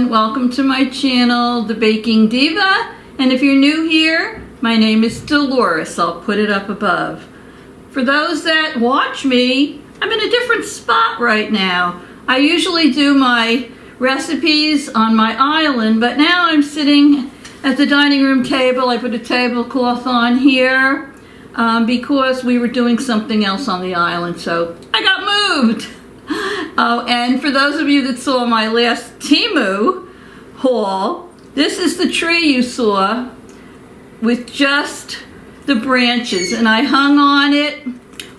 everyone, welcome to my channel, the Baking Diva, and if you're new here, my name is Dolores. I'll put it up above. For those that watch me, I'm in a different spot right now. I usually do my recipes on my island, but now I'm sitting at the dining room table. I put a tablecloth on here because we were doing something else on the island, so I got moved. Oh, and for those of you that saw my last TEMU haul, this is the tree you saw with just the branches, and I hung on it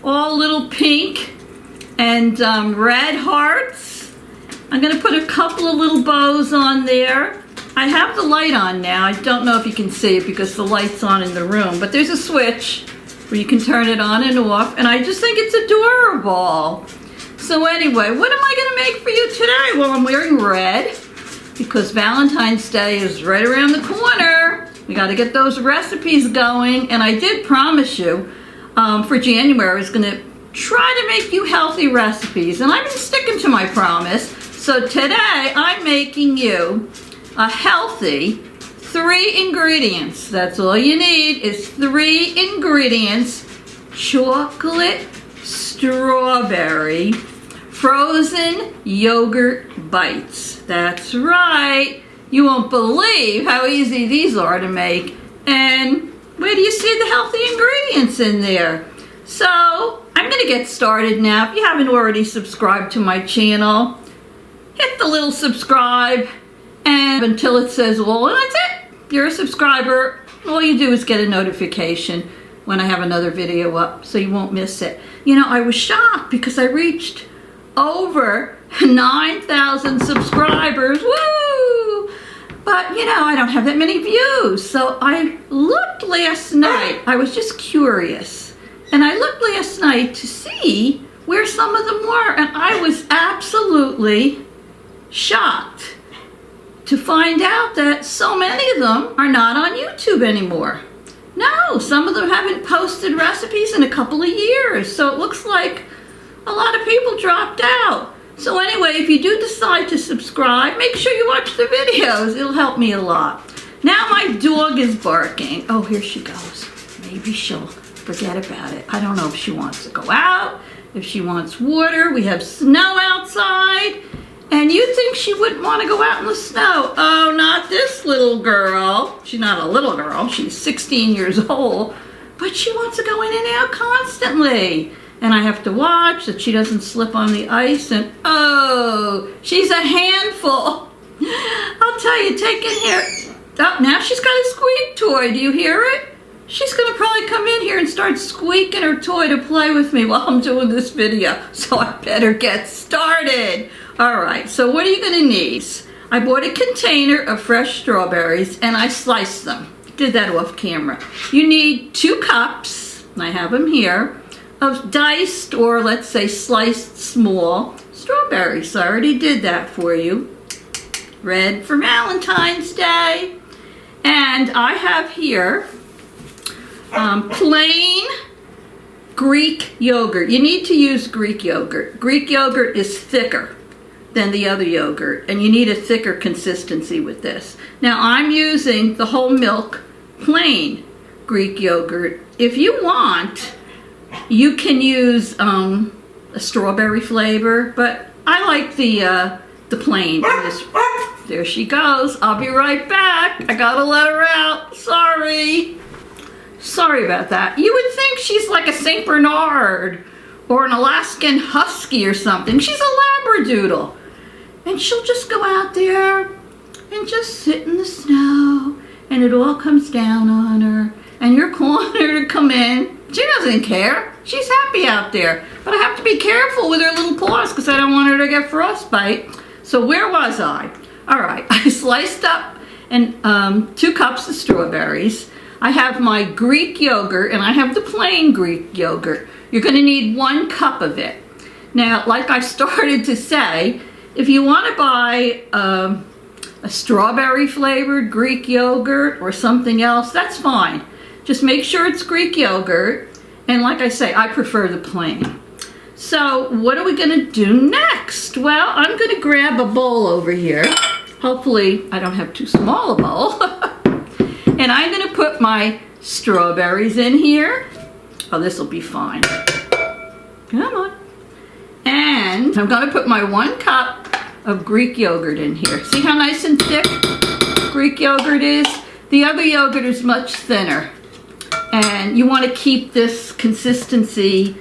all little pink and red hearts. I'm going to put a couple of little bows on there. I have the light on now. I don't know if you can see it because the light's on in the room, but there's a switch where you can turn it on and off, and I just think it's adorable. So anyway, what am I going to make for you today? Well, I'm wearing red because Valentine's Day is right around the corner. We got to get those recipes going, and I did promise you for January I was going to try to make you healthy recipes, and I've been sticking to my promise. So today I'm making you a healthy 3 ingredients. That's all you need is 3 ingredients: chocolate strawberry frozen yogurt bites. That's right. You won't believe how easy these are to make. And where do you see the healthy ingredients in there? So I'm going to get started now. If you haven't already subscribed to my channel, hit the little subscribe and until it says all, and that's it. You're a subscriber. All you do is get a notification when I have another video up, so you won't miss it. You know, I was shocked because I reached over 9,000 subscribers. Woo! But, you know, I don't have that many views. So I looked last night. I was just curious. And I looked last night to see where some of them were. And I was absolutely shocked to find out that so many of them are not on YouTube anymore. No, some of them haven't posted recipes in a couple of years. So it looks like a lot of people dropped out. So anyway, if you do decide to subscribe, make sure you watch the videos. It'll help me a lot. Now my dog is barking. Oh, here she goes. Maybe she'll forget about it. I don't know if she wants to go out, if she wants water. We have snow outside. And you think she wouldn't want to go out in the snow. Oh, not this little girl. She's not a little girl. She's 16 years old. But she wants to go in and out constantly. And I have to watch that she doesn't slip on the ice. And oh, she's a handful. I'll tell you, take in here. Oh, now she's got a squeak toy. Do you hear it? She's going to probably come in here and start squeaking her toy to play with me while I'm doing this video. So I better get started. All right, so what are you going to need? I bought a container of fresh strawberries and I sliced them. Did that off camera. You need 2 cups, and I have them here, of diced or let's say sliced small strawberries. So I already did that for you. Red for Valentine's Day. And I have here plain Greek yogurt. You need to use Greek yogurt. Greek yogurt is thicker than the other yogurt, and you need a thicker consistency with this. Now I'm using the whole milk plain Greek yogurt. If you want, you can use a strawberry flavor, but I like the plain. There she goes. I'll be right back. I gotta let her out. Sorry about that. You would think she's like a Saint Bernard or an Alaskan Husky or something. She's a Labradoodle. And she'll just go out there and just sit in the snow, and it all comes down on her, and you're calling her to come in. She doesn't care. She's happy out there. But I have to be careful with her little paws because I don't want her to get frostbite. So where was I? All right, I sliced up and 2 cups of strawberries. I have my Greek yogurt, and I have the plain Greek yogurt. You're going to need 1 cup of it. Now, like I started to say, if you want to buy a strawberry flavored Greek yogurt or something else, that's fine. Just make sure it's Greek yogurt. And like I say, I prefer the plain. So what are we going to do next? Well, I'm going to grab a bowl over here. Hopefully I don't have too small a bowl. And I'm going to put my strawberries in here. Oh, this will be fine. Come on. And I'm going to put my 1 cup of Greek yogurt in here. See how nice and thick Greek yogurt is? The other yogurt is much thinner. And you want to keep this consistency,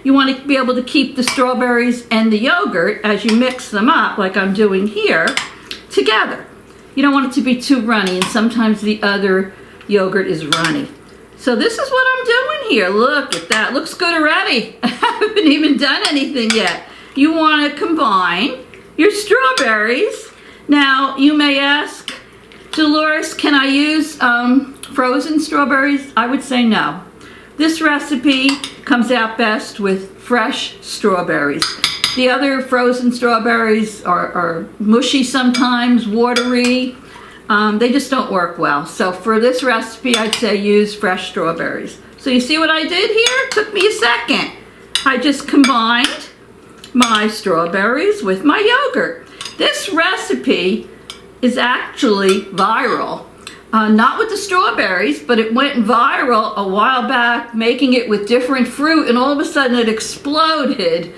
you want to be able to keep the strawberries and the yogurt as you mix them up, like I'm doing here, together. You don't want it to be too runny, and sometimes the other yogurt is runny. So this is what I'm doing here. Look at that. Looks good already. I haven't even done anything yet. You want to combine your strawberries. Now, you may ask, Dolores, can I use frozen strawberries? I would say no. This recipe comes out best with fresh strawberries. The other frozen strawberries are mushy sometimes, watery. They just don't work well. So for this recipe, I'd say use fresh strawberries. So you see what I did here? It took me a second. I just combined my strawberries with my yogurt. This recipe is actually viral. Not with the strawberries, but it went viral a while back, making it with different fruit, and all of a sudden it exploded.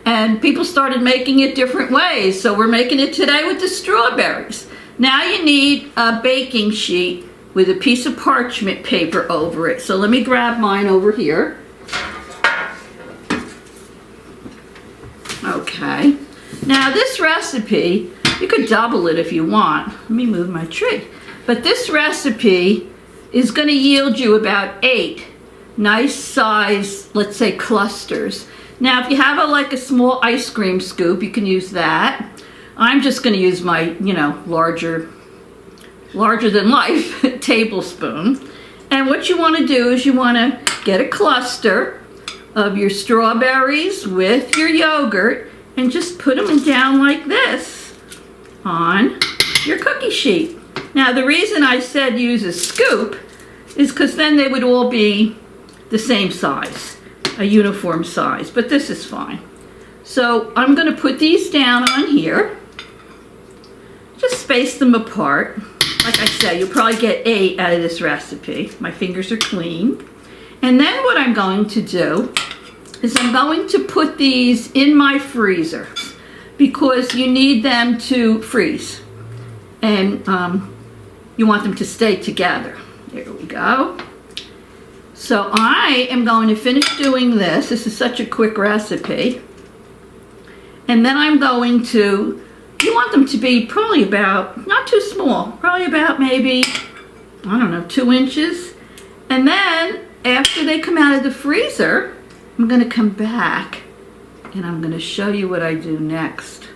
And people started making it different ways. So we're making it today with the strawberries. Now you need a baking sheet with a piece of parchment paper over it. So let me grab mine over here. Okay. Now this recipe, you could double it if you want. Let me move my tree. But this recipe is going to yield you about 8 nice size, let's say, clusters. Now if you have like a small ice cream scoop, you can use that. I'm just going to use my, larger than life tablespoon. And what you want to do is you want to get a cluster of your strawberries with your yogurt and just put them down like this on your cookie sheet. Now the reason I said use a scoop is because then they would all be the same size, a uniform size, but this is fine. So I'm going to put these down on here. Just space them apart. Like I said, you'll probably get 8 out of this recipe. My fingers are clean. And then what I'm going to do is I'm going to put these in my freezer because you need them to freeze. And you want them to stay together. There we go. So I am going to finish doing this. This is such a quick recipe. And then I'm going to, you want them to be probably about, not too small, probably about maybe, 2 inches. And then after they come out of the freezer, I'm going to come back and I'm going to show you what I do next.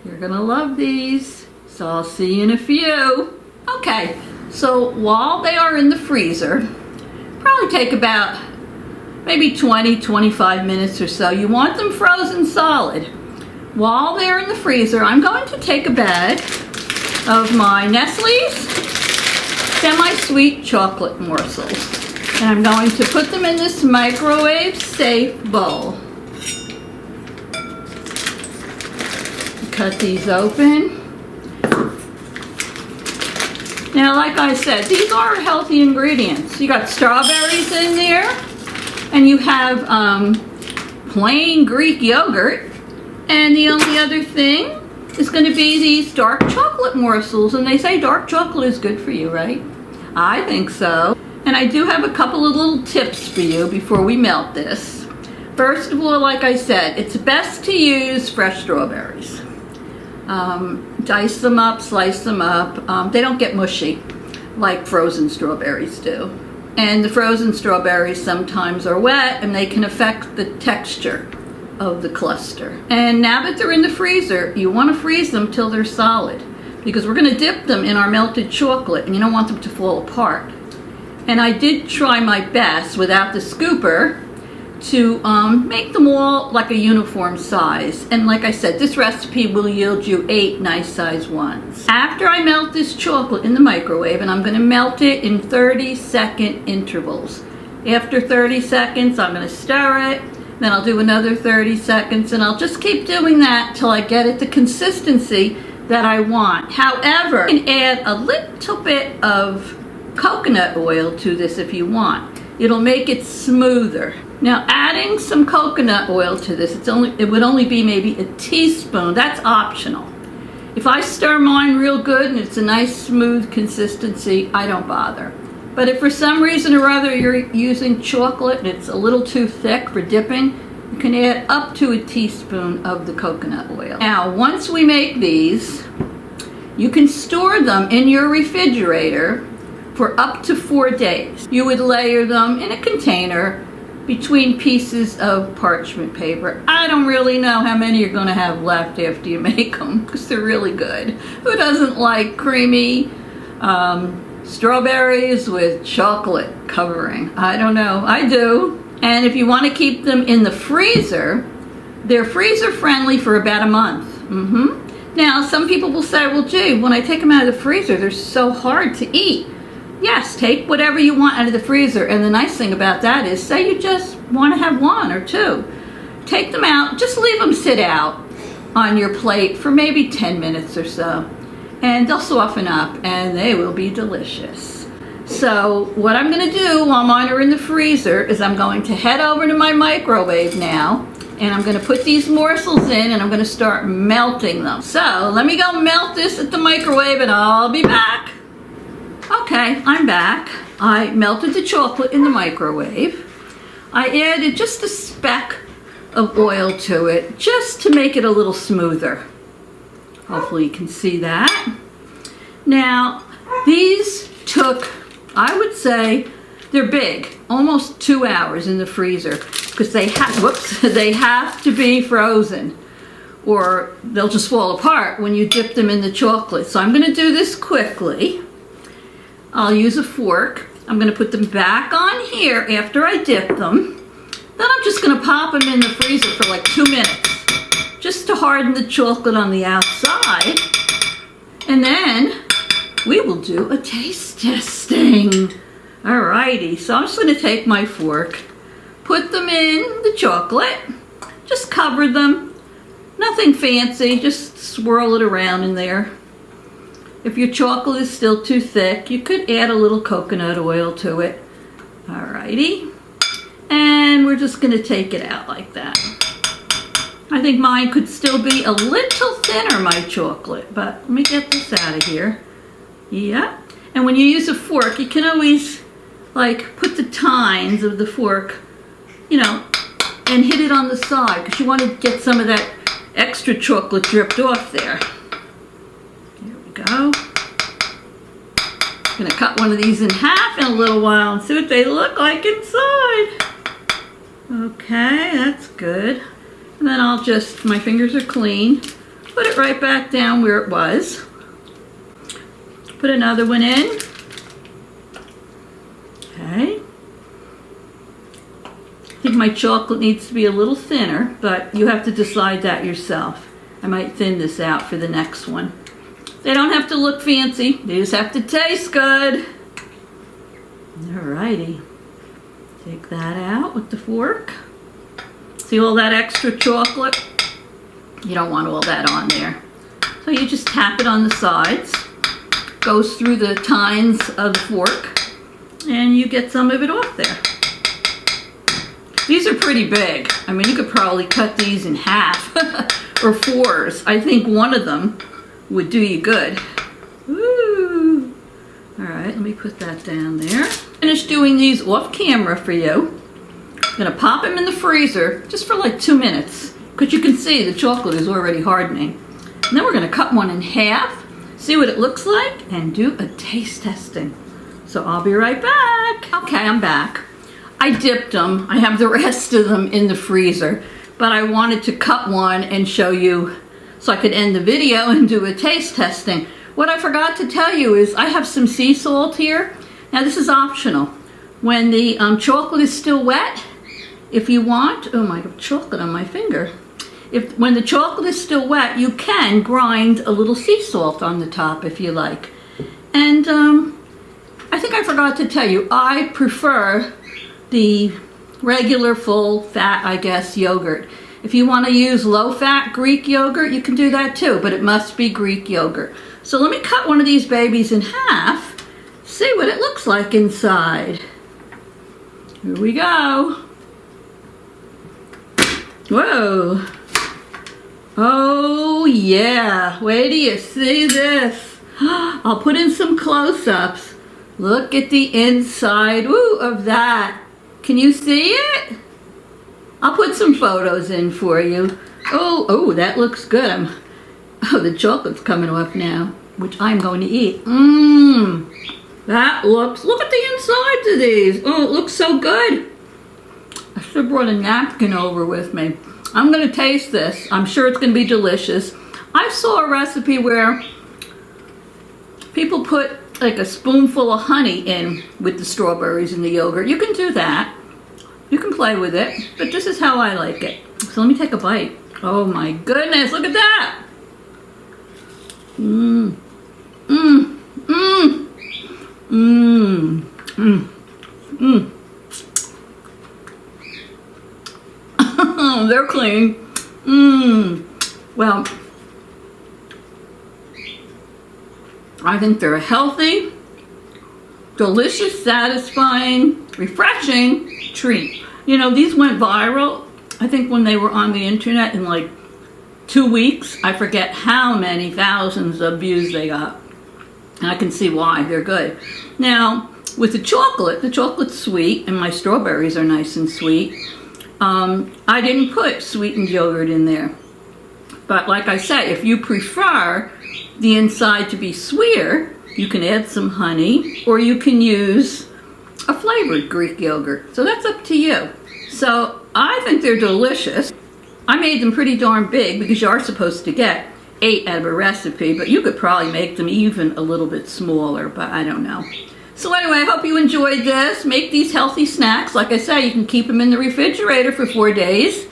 You're going to love these. So I'll see you in a few. Okay, so while they are in the freezer, probably take about maybe 20-25 minutes or so. You want them frozen solid. While they're in the freezer, I'm going to take a bag of my Nestle's semi-sweet chocolate morsels. And I'm going to put them in this microwave safe bowl. Cut these open. Now, like I said, these are healthy ingredients. You got strawberries in there, and you have plain Greek yogurt, and the only other thing is going to be these dark chocolate morsels, and they say dark chocolate is good for you, right? I think so. And I do have a couple of little tips for you before we melt this. First of all, like I said, it's best to use fresh strawberries. Dice them up, slice them up. They don't get mushy like frozen strawberries do. And the frozen strawberries sometimes are wet and they can affect the texture of the cluster. And now that they're in the freezer, you want to freeze them till they're solid because we're going to dip them in our melted chocolate and you don't want them to fall apart. And I did try my best without the scooper to make them all like a uniform size. And like I said, this recipe will yield you 8 nice size ones. After I melt this chocolate in the microwave, and I'm going to melt it in 30-second intervals. After 30 seconds, I'm going to stir it, then I'll do another 30 seconds, and I'll just keep doing that till I get it the consistency that I want. However, you can add a little bit of coconut oil to this if you want. It'll make it smoother. Now, adding some coconut oil to this, it would only be maybe a teaspoon. That's optional. If I stir mine real good and it's a nice smooth consistency, I don't bother. But if for some reason or other you're using chocolate and it's a little too thick for dipping, you can add up to a teaspoon of the coconut oil. Now, once we make these, you can store them in your refrigerator for up to 4 days. You would layer them in a container between pieces of parchment paper. I don't really know how many you're going to have left after you make them, because they're really good. Who doesn't like creamy strawberries with chocolate covering? I don't know. I do. And if you want to keep them in the freezer, they're freezer friendly for about a month. Now, some people will say, well, gee, when I take them out of the freezer, they're so hard to eat. Yes, take whatever you want out of the freezer, and the nice thing about that is, say you just want to have 1 or 2. Take them out, just leave them sit out on your plate for maybe 10 minutes or so, and they'll soften up, and they will be delicious. So what I'm going to do while mine are in the freezer is I'm going to head over to my microwave now, and I'm going to put these morsels in, and I'm going to start melting them. So let me go melt this at the microwave, and I'll be back. Okay, I'm back. I melted the chocolate in the microwave. I added just a speck of oil to it, just to make it a little smoother. Hopefully you can see that. Now, these took, I would say, they're big, almost 2 hours in the freezer, because they have to be frozen, or they'll just fall apart when you dip them in the chocolate. So I'm going to do this quickly. I'll use a fork. I'm going to put them back on here after I dip them. Then I'm just going to pop them in the freezer for like 2 minutes, just to harden the chocolate on the outside. And then we will do a taste testing. Alrighty, so I'm just going to take my fork, put them in the chocolate, just cover them. Nothing fancy, just swirl it around in there. If your chocolate is still too thick, you could add a little coconut oil to it. Alrighty. And we're just going to take it out like that. I think mine could still be a little thinner, my chocolate, but let me get this out of here. Yeah. And when you use a fork, you can always like put the tines of the fork, you know, and hit it on the side, because you want to get some of that extra chocolate dripped off there. Go. I'm going to cut one of these in half in a little while and see what they look like inside. Okay, that's good. And then I'll just, my fingers are clean, put it right back down where it was. Put another one in. Okay. I think my chocolate needs to be a little thinner, but you have to decide that yourself. I might thin this out for the next one. They don't have to look fancy, they just have to taste good. Alrighty, take that out with the fork. See all that extra chocolate? You don't want all that on there. So you just tap it on the sides, goes through the tines of the fork, and you get some of it off there. These are pretty big. I mean, you could probably cut these in half or 4s. I think one of them would do you good. Woo! Alright, let me put that down there. Finish doing these off camera for you. I'm going to pop them in the freezer just for like 2 minutes, because you can see the chocolate is already hardening. And then we're going to cut one in half, see what it looks like, and do a taste testing. So I'll be right back. Okay, I'm back. I dipped them. I have the rest of them in the freezer, but I wanted to cut one and show you so I could end the video and do a taste testing. What I forgot to tell you is I have some sea salt here. Now this is optional. When the chocolate is still wet, if you want, oh my God, chocolate on my finger. When the chocolate is still wet, you can grind a little sea salt on the top if you like. And I think I forgot to tell you, I prefer the regular full fat, I guess, yogurt. If you want to use low fat Greek yogurt, you can do that too, but it must be Greek yogurt. So let me cut one of these babies in half, see what it looks like inside. Here we go. Whoa. Oh yeah, wait till you see this. I'll put in some close-ups. Look at the inside, of that. Can you see it? I'll put some photos in for you. Oh, that looks good. The chocolate's coming off now, which I'm going to eat. That looks, look at the insides of these. Oh, it looks so good. I should have brought a napkin over with me. I'm going to taste this. I'm sure it's going to be delicious. I saw a recipe where people put like a spoonful of honey in with the strawberries and the yogurt. You can do that. You can play with it, but this is how I like it. So let me take a bite. Oh my goodness, look at that. They're clean. Well, I think they're a healthy, delicious, satisfying, refreshing treat. You know, these went viral, I think, when they were on the internet in like 2 weeks. I forget how many thousands of views they got. And I can see why. They're good. Now, with the chocolate's sweet, and my strawberries are nice and sweet. I didn't put sweetened yogurt in there. But like I said, if you prefer the inside to be sweeter, you can add some honey, or you can use a flavored Greek yogurt. So that's up to you. So I think they're delicious. I made them pretty darn big because you are supposed to get 8 out of a recipe, but you could probably make them even a little bit smaller, but I don't know. So anyway, I hope you enjoyed this. Make these healthy snacks. Like I said, you can keep them in the refrigerator for 4 days.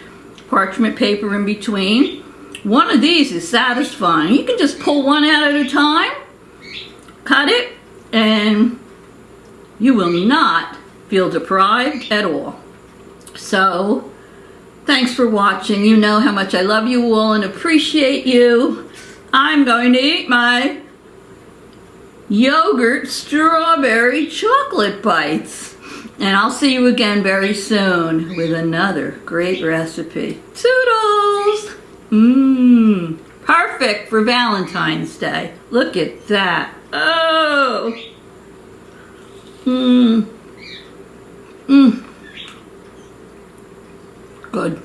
Parchment paper in between. One of these is satisfying. You can just pull one out at a time, cut it, and you will not feel deprived at all. So, thanks for watching. You know how much I love you all and appreciate you. I'm going to eat my yogurt strawberry chocolate bites. And I'll see you again very soon with another great recipe. Toodles! Perfect for Valentine's Day. Look at that. Oh! Good.